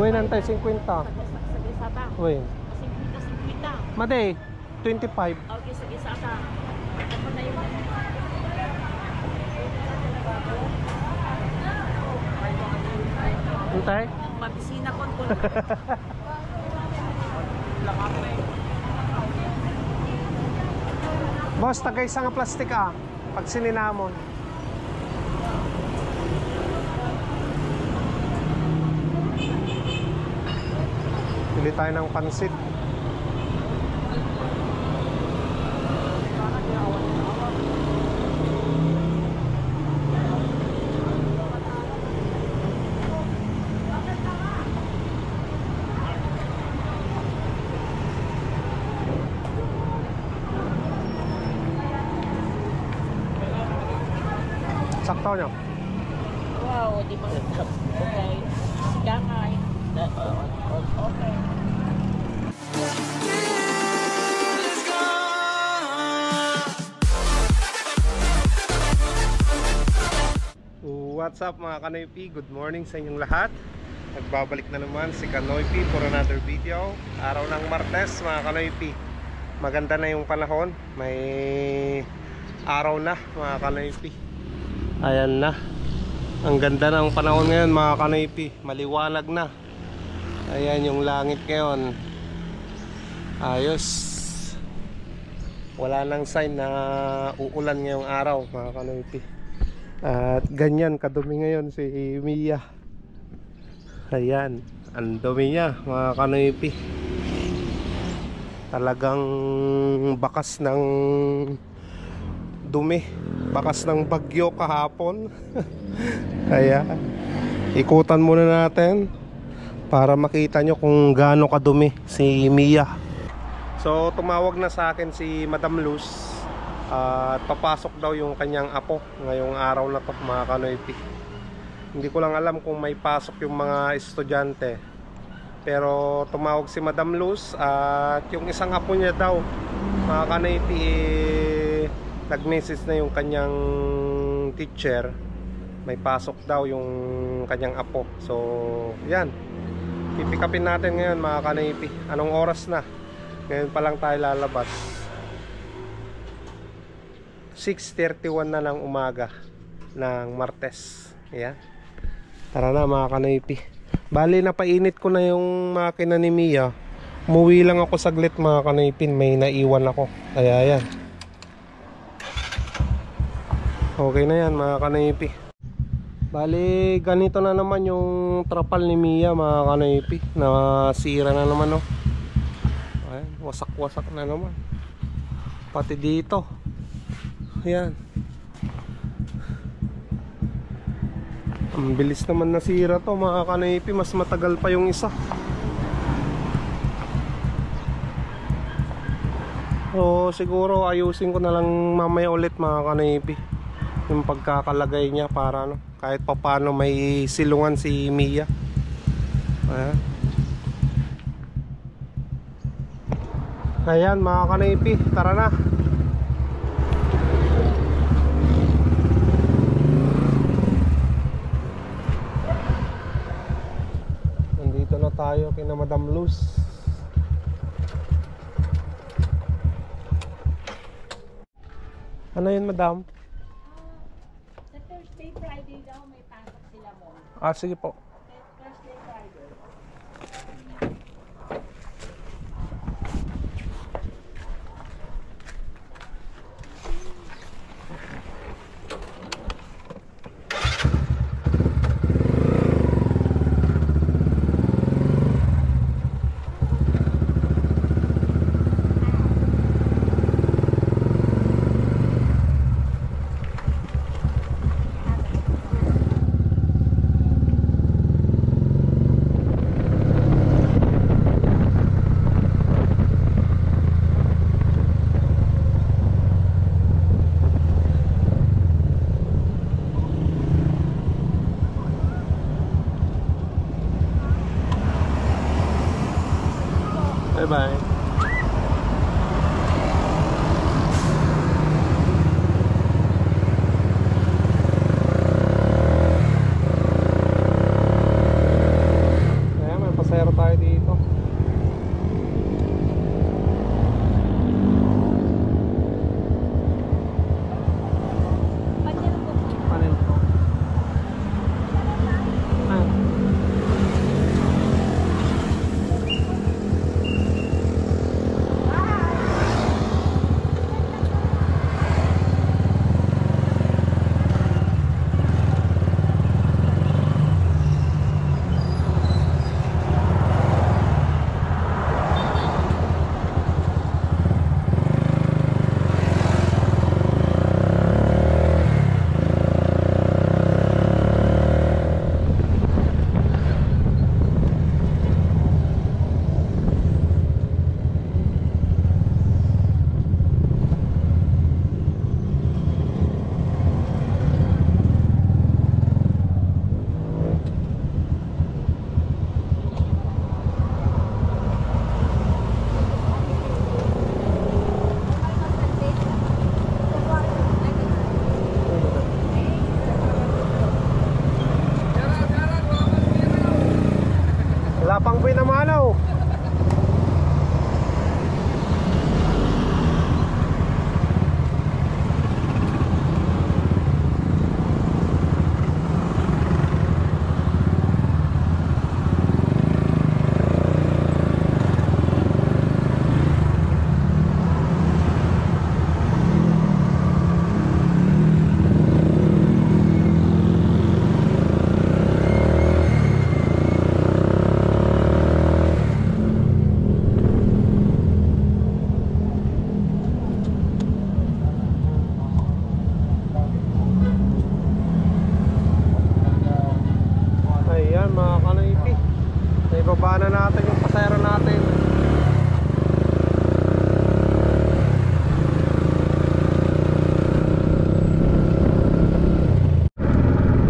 Uy, nantay 50. Sige sa ta. Uy. 50. Made, 25. Okay, sige sa ta. Ano na yung Antay? mabisina kon kon. Boss, tagay sa nga plastic pag sininamon. Pili tayo ng pansit. Sakto nyo. Wow, di ba? Okay. Gangay. Okay. What's up mga Kanoypi? Good morning sa inyong lahat. Nagbabalik na naman si Kanoypi for another video. Araw ng Martes mga Kanoypi. Maganda na yung panahon. May araw na mga Kanoypi. Ayan na. Ang ganda ng panahon ngayon mga Kanoypi. Maliwanag na. Ayan yung langit ngayon. Ayos. Wala nang sign na uulan ngayong araw mga Kanoypi. At ganyan kadumi ngayon si Mia. Ayan, ang dumi niya mga Kanoypi. Talagang bakas ng dumi, bakas ng bagyo kahapon. Ayan, ikutan muna natin para makita nyo kung gaano kadumi si Mia. So tumawag na sa akin si Madam Luz. At papasok daw yung kanyang apo ngayong araw na to mga Kanoypi. Hindi ko lang alam kung may pasok yung mga estudyante, pero tumawag si Madam Luz at yung isang apo niya daw mga Kanoypi nag-message na yung kanyang teacher. May pasok daw yung kanyang apo. So yan, pipikapin natin ngayon mga Kanoypi. Anong oras na? Ngayon pa lang tayo lalabas. 6:31 na ng umaga ng Martes. Ayan. Tara na mga Kanoypi. Bali napainit ko na yung makina ni Mia. Umuwi lang ako saglit mga Kanoypi. May naiwan ako. Kaya yan. Okay na yan mga Kanoypi. Bali ganito na naman yung trapal ni Mia mga Kanoypi. Nasira na naman oh. Ayan, wasak-wasak na naman. Pati dito. Ayan. Ang bilis naman nasira to mga Kanoypi. Mas matagal pa yung isa. So siguro ayusin ko na lang mamaya ulit mga Kanoypi yung pagkakalagay niya para no, kahit papano may silungan si Mia. Ayan. Ayan mga Kanoypi, tara na. Nandito na tayo kina Madam Luz. Ano yun Madam? Sa Thursday, Friday daw may pasok sila mo. Sige po. Thursday, Friday. Bye-bye. Ayan, may pasero tayo dito. Panyan ko. Panel po. Ah. Wala pang buhay na malaw. Ayan mga kanaypi, naibaba na natin yung pasero natin.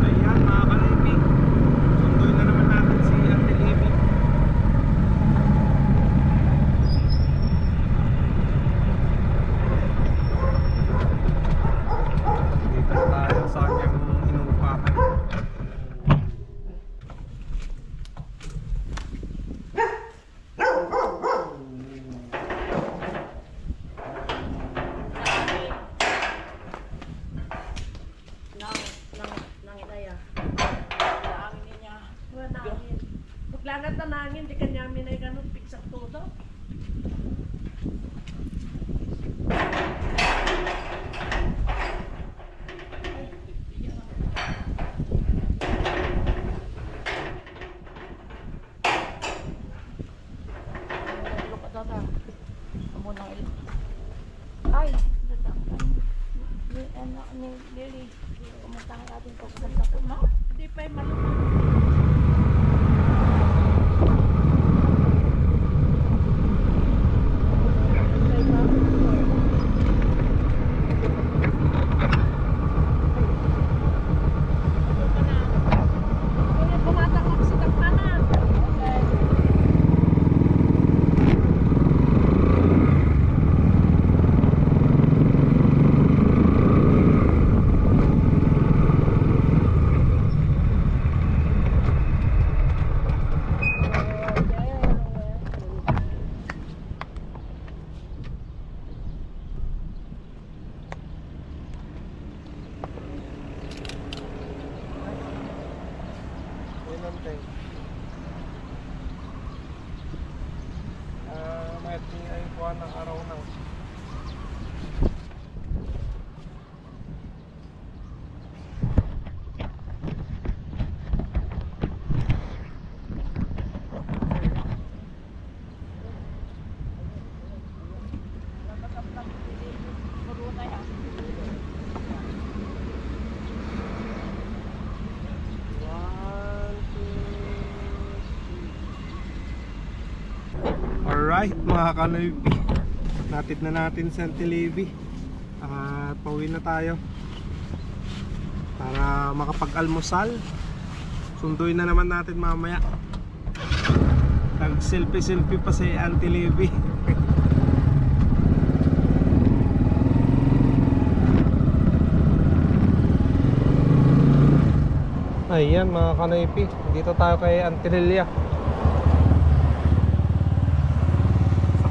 Ayan mga kanaypi, sunduin na naman natin si Auntie Libby. Dito na tayo sa kanyang inuupahan. Nangitaya. Nangin niya. Wala nangin. Paglangat na nangin, di kanya minay ganun, pigsak todo. Ay, ni Lily, kumusta ka natin po sa po mo? Hindi pa yung malupit. Pumatakot si Takpanan. May ay kuha ng araw na. Alright mga kanaypi, natid na natin sa Auntie Libby at pauwi na tayo para makapag-almusal. Sunduin na naman natin mamaya. Nag selfie pa si Auntie Libby. Ayan mga kanaypi, dito tayo kay Auntie Lilia.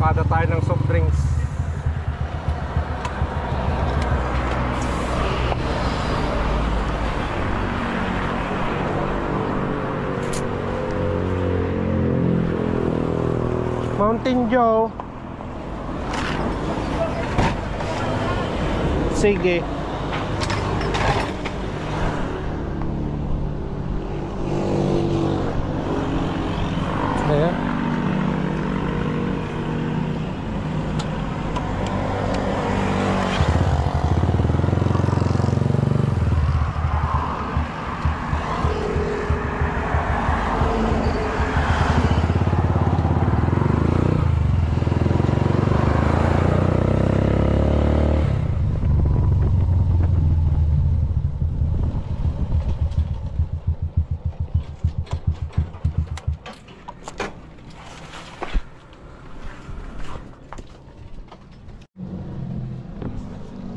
Nakada tayo ng soft drinks. Mountain Dew. Sige. Ayan.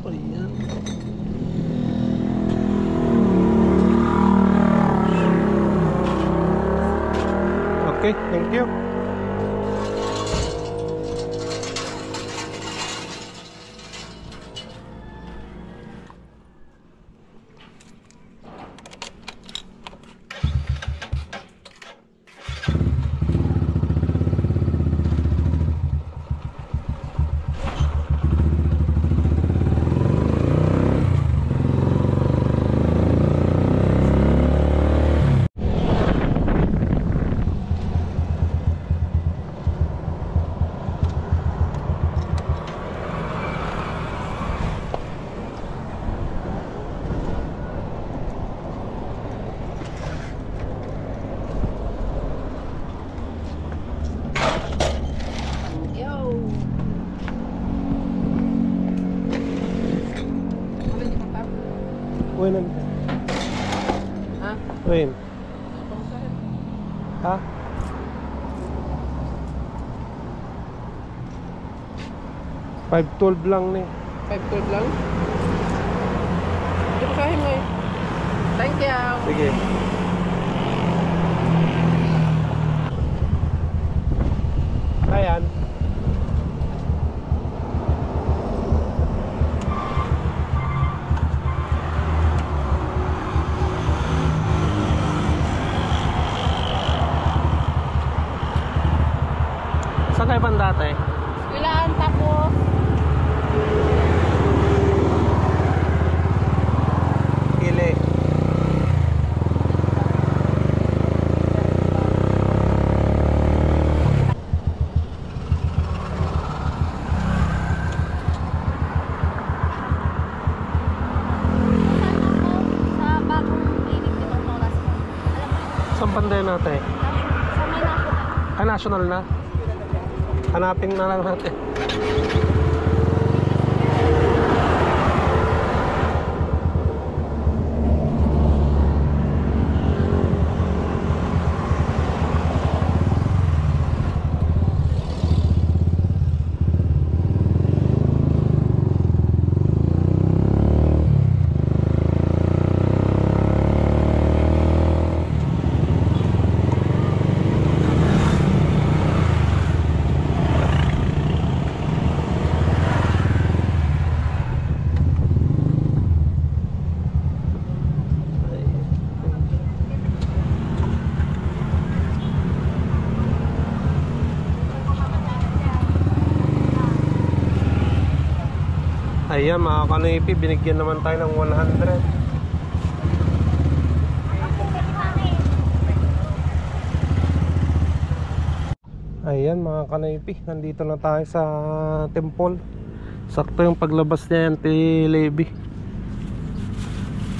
Ayan. Okay, thank you. Win. Ha? Win. Ha? $5.12 lang ni. 5-12 lang? Hindi pa kahin mo eh. Thank you. Sige. Ayan. Saan kayo pan dati? Kailangan tapos. Kili. Sa bagong clinic ni Dr. Oras. Alam mo, Saan panday natin? sa may nakuha. Ah, national na? Hanapin na lang natin. Ayan mga kanoypi, binigyan naman tayo ng 100. Ayan mga kanoypi, nandito na tayo sa temple. Sakto yung paglabas niya yan, Levi.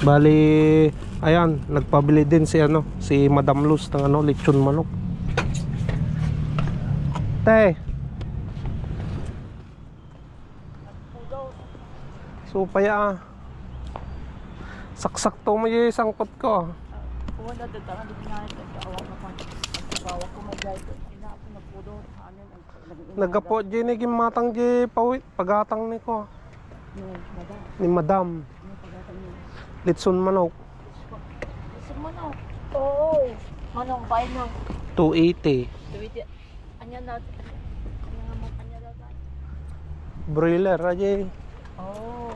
Bali, ayan, nagpabili din si si Madam Luz ng lechon manok. Te, supaya saksak to mo yung sangkot ko. Wala dito, ang dipinahit ko. Awak na pa. Awak ko mag-guide ko. Inapo na po doon. Nagapo dyan yung matang dyan pagatang ni ko. Madam. Ni Madam. Pagatang niyo. Litson manok. Gusto mo na? Oo. Manong, bayad na. 280. Anya na. Anya Broiler, aja. Oh.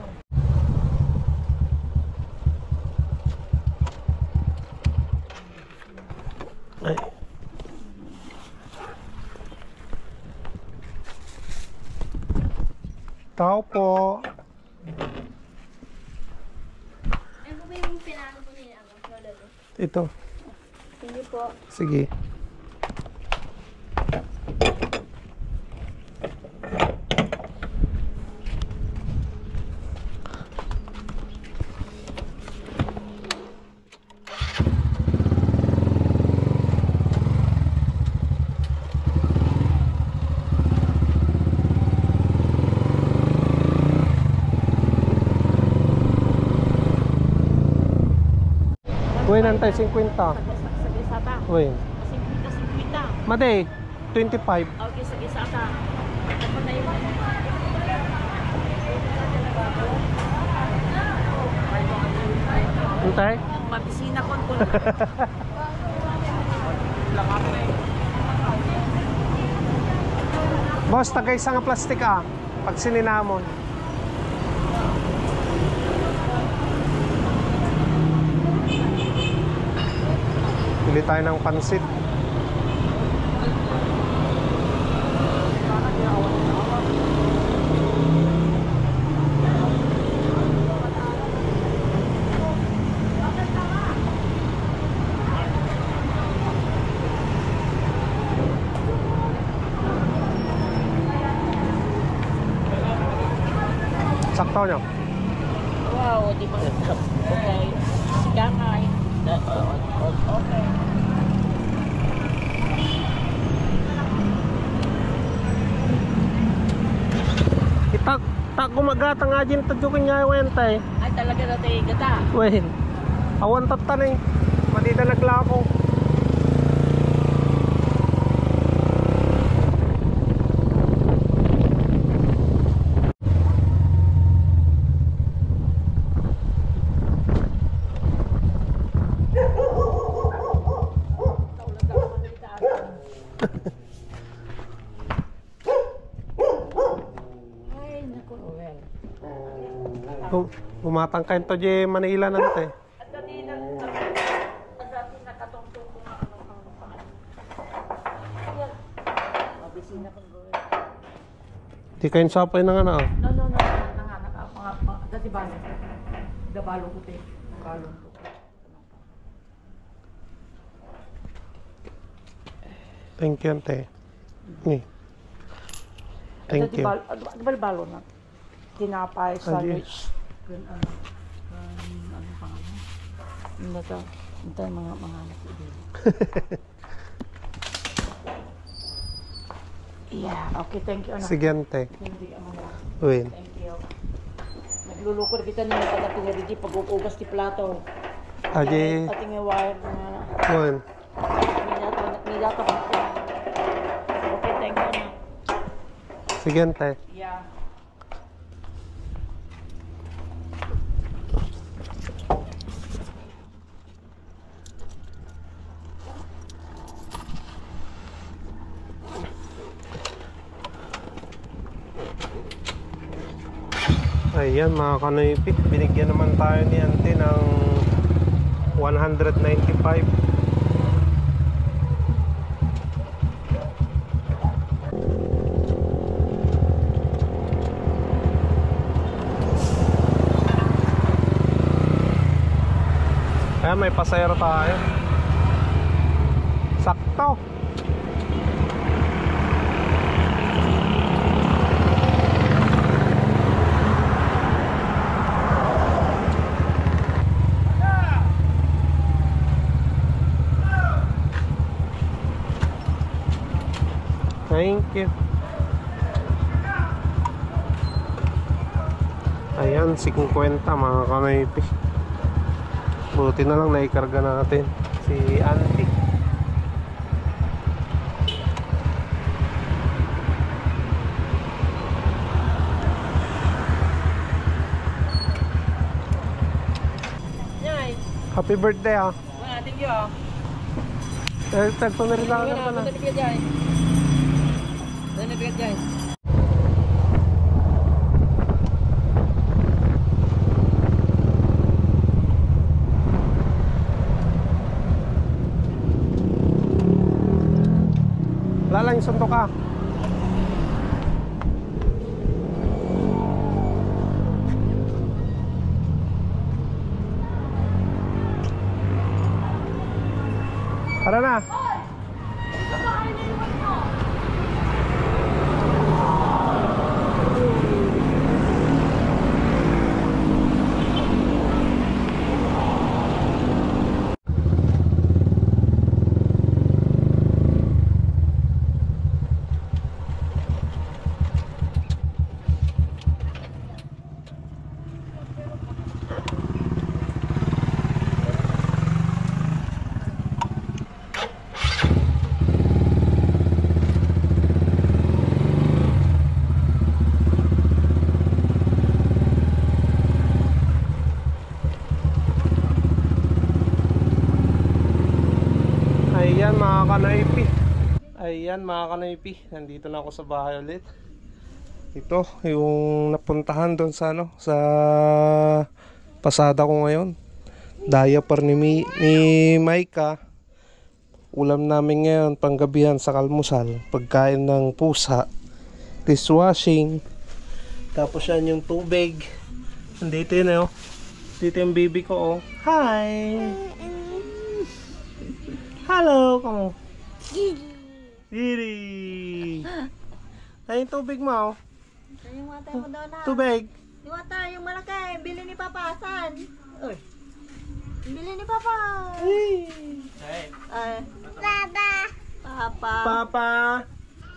Ay. Tao po. Ano ba yung pinano po niya? Lolo? Ito. Hindi po. Sige. Uy, nantay 50. Sige sa ta. Uy. 50. Made, 25. Okay, sige sa ta. Ako na yung Antay? mabisina ko. Boss, tagay sa nga plastic ah. Pag sininamon. Bili tayo ng pansit. Sakto nyo. Wow, di ba? Okay. Sigangay. Okay. Tak gumagata nga dyan tadyukin nga yung wentay. Ay, talaga na tayo gata. Wen, awan tatan eh. Madida naglako. Ay, naku. Bumatang kayo to dyan Manila nante. At dati nakatungtong ko nga ano pangalan. Mabisina ko gawin. Di kayo sapay na nga na. No. Mga dati balo. Gabalo ko te. Gabalo ko. Thank you, ante. Ni. Thank you. Balo na. Tinapay, Adi. sandwich. Ano pangalan? Ito mga anak ko din. Yeah, okay, thank you anak. Sige, ante. Hindi ang mga. Wen. Thank you. Naglulukod kita niyo sa kapiliridi pag-uugas ti plato. Aji. Ating wire na Wen. nilato ko. Okay, thank you anak. Sige, ante. Yeah. Ayan mga kanoypik, binigyan naman tayo ni ante ng 195. Ayan, may pasayro tayo. Sakto. Thank you. Ayan, 50 mga kanaypi. Buti na lang naikarga natin si auntie. Yay. Happy birthday ah. Thank you. Tagpamerila ka na. Nabigyan dyan. Wala lang yung suntok ka. Tara na. Ayan mga kanaypi. Ayan mga kanaypi, nandito na ako sa bahay ulit. Ito yung napuntahan doon sa sa pasada ko ngayon. Diaper ni Maika. Ulam namin ngayon panggabihan sa kalmusal. Pagkain ng pusa. Dishwashing. Tapos yan yung tubig. Nandito yun Dito yung baby ko Hi! Hello, come on. Didi. Ay, yung tubig mo. Yung water mo daw na. Tubig. Yung water, yung malaki. Bili ni Papa. Saan? Uy. Bili ni Papa. Ay. Papa. Papa.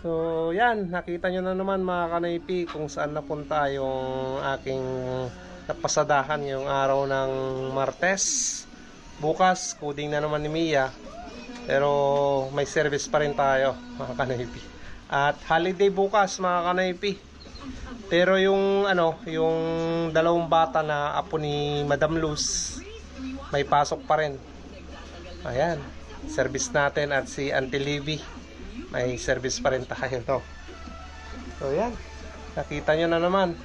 So, yan. Nakita nyo na naman mga kanaypi kung saan napunta yung aking napasadahan yung araw ng Martes. Bukas, coding na naman ni Mia. Pero may service pa rin tayo mga kanaypi. At holiday bukas mga kanaypi. Pero yung yung dalawang bata na apo ni Madam Luz may pasok pa rin. Ayan, service natin at si Auntie Livy may service pa rin tayo So yan, nakita nyo na naman.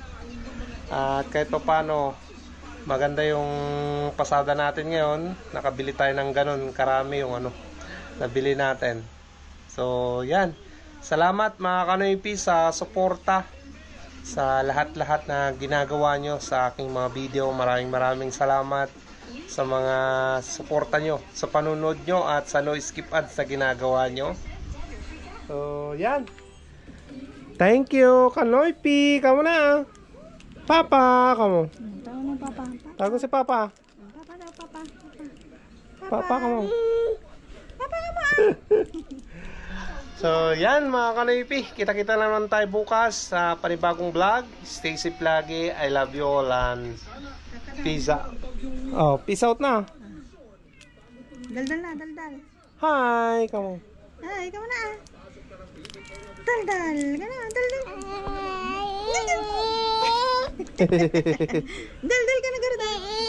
At kahit pa paano maganda yung pasada natin ngayon. Nakabili tayo ng ganun karami yung nabili natin. So yan, salamat mga kanaypi sa suporta sa lahat-lahat na ginagawa nyo sa aking mga video. Maraming salamat sa mga suporta nyo, sa panunod nyo at sa no skip ads na ginagawa nyo. So yan, thank you Kanoypi. Kamu na Papa, kamu. Tawag mo Papa. Tago si Papa. Papa daw, Papa. Papa, kamu. So yan mga kanaypi, kita-kita naman tayo bukas sa panibagong vlog. Stay safe lagi. I love you all and peace out. Peace out na. Daldal na, daldal. Hi, kamu. Ay, ikaw na. Daldal. Daldal. Daldal ka na, Garda.